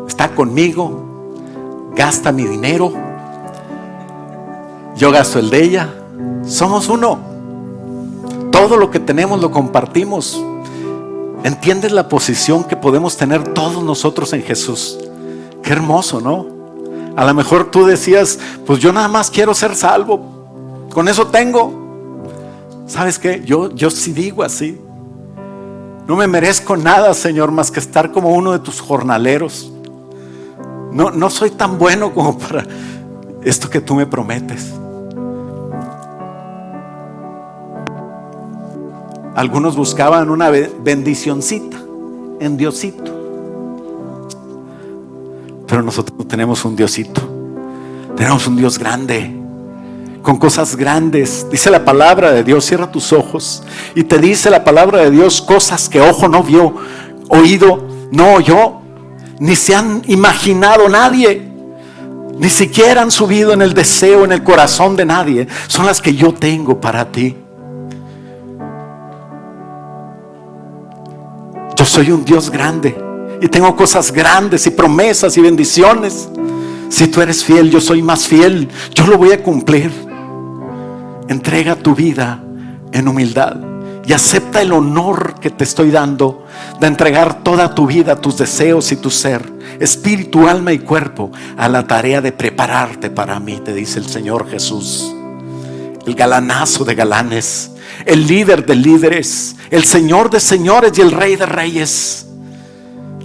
está conmigo, gasta mi dinero, yo gasto el de ella. Somos uno. Todo lo que tenemos lo compartimos. ¿Entiendes la posición que podemos tener todos nosotros en Jesús? Qué hermoso, ¿no? A lo mejor tú decías, pues yo nada más quiero ser salvo, con eso tengo. ¿Sabes qué? Yo sí digo así. No me merezco nada, Señor, más que estar como uno de tus jornaleros. No soy tan bueno como para esto que tú me prometes. Algunos buscaban una bendicioncita en Diosito, pero nosotros no tenemos un Diosito. Tenemos un Dios grande, con cosas grandes. Dice la palabra de Dios, cierra tus ojos, y te dice la palabra de Dios cosas que ojo no vio, oído no oyó, ni se han imaginado nadie, ni siquiera han subido en el deseo, en el corazón de nadie. Son las que yo tengo para ti. Yo soy un Dios grande y tengo cosas grandes y promesas y bendiciones. Si tú eres fiel, yo soy más fiel. Yo lo voy a cumplir. Entrega tu vida en humildad y acepta el honor que te estoy dando de entregar toda tu vida, tus deseos y tu ser, espíritu, alma y cuerpo, a la tarea de prepararte para mí, te dice el Señor Jesús. El galanazo de galanes, el líder de líderes, el Señor de señores y el Rey de reyes.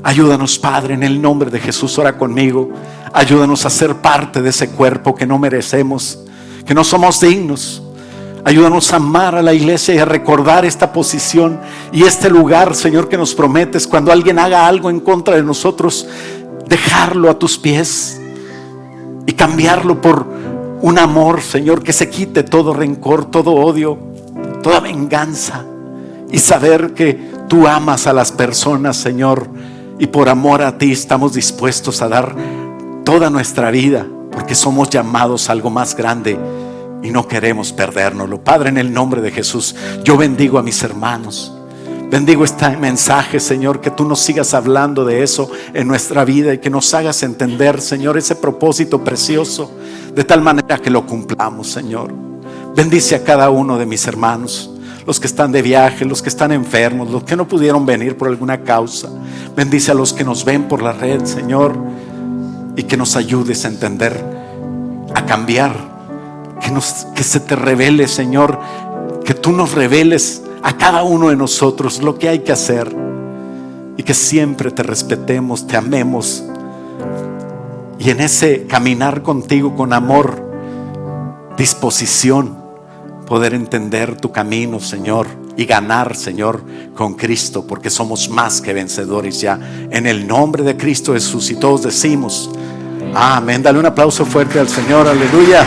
Ayúdanos, Padre, en el nombre de Jesús. Ora conmigo. Ayúdanos a ser parte de ese cuerpo que no merecemos, que no somos dignos. Ayúdanos a amar a la iglesia y a recordar esta posición y este lugar, Señor, que nos prometes. Cuando alguien haga algo en contra de nosotros, dejarlo a tus pies y cambiarlo por un amor, Señor, que se quite todo rencor, todo odio, toda venganza, y saber que tú amas a las personas, Señor, y por amor a ti estamos dispuestos a dar toda nuestra vida, porque somos llamados a algo más grande y no queremos perdérnoslo. Padre, en el nombre de Jesús, yo bendigo a mis hermanos. Bendigo este mensaje, Señor, que tú nos sigas hablando de eso en nuestra vida y que nos hagas entender, Señor, ese propósito precioso, de tal manera que lo cumplamos, Señor. Bendice a cada uno de mis hermanos, los que están de viaje, los que están enfermos, los que no pudieron venir por alguna causa. Bendice a los que nos ven por la red, Señor, y que nos ayudes a entender, a cambiar, que se te revele, Señor, que tú nos reveles a cada uno de nosotros lo que hay que hacer, y que siempre te respetemos, te amemos, y en ese caminar contigo con amor, disposición, poder entender tu camino, Señor, y ganar, Señor, con Cristo, porque somos más que vencedores ya, en el nombre de Cristo Jesús. Y todos decimos amén. Dale un aplauso fuerte al Señor. Aleluya.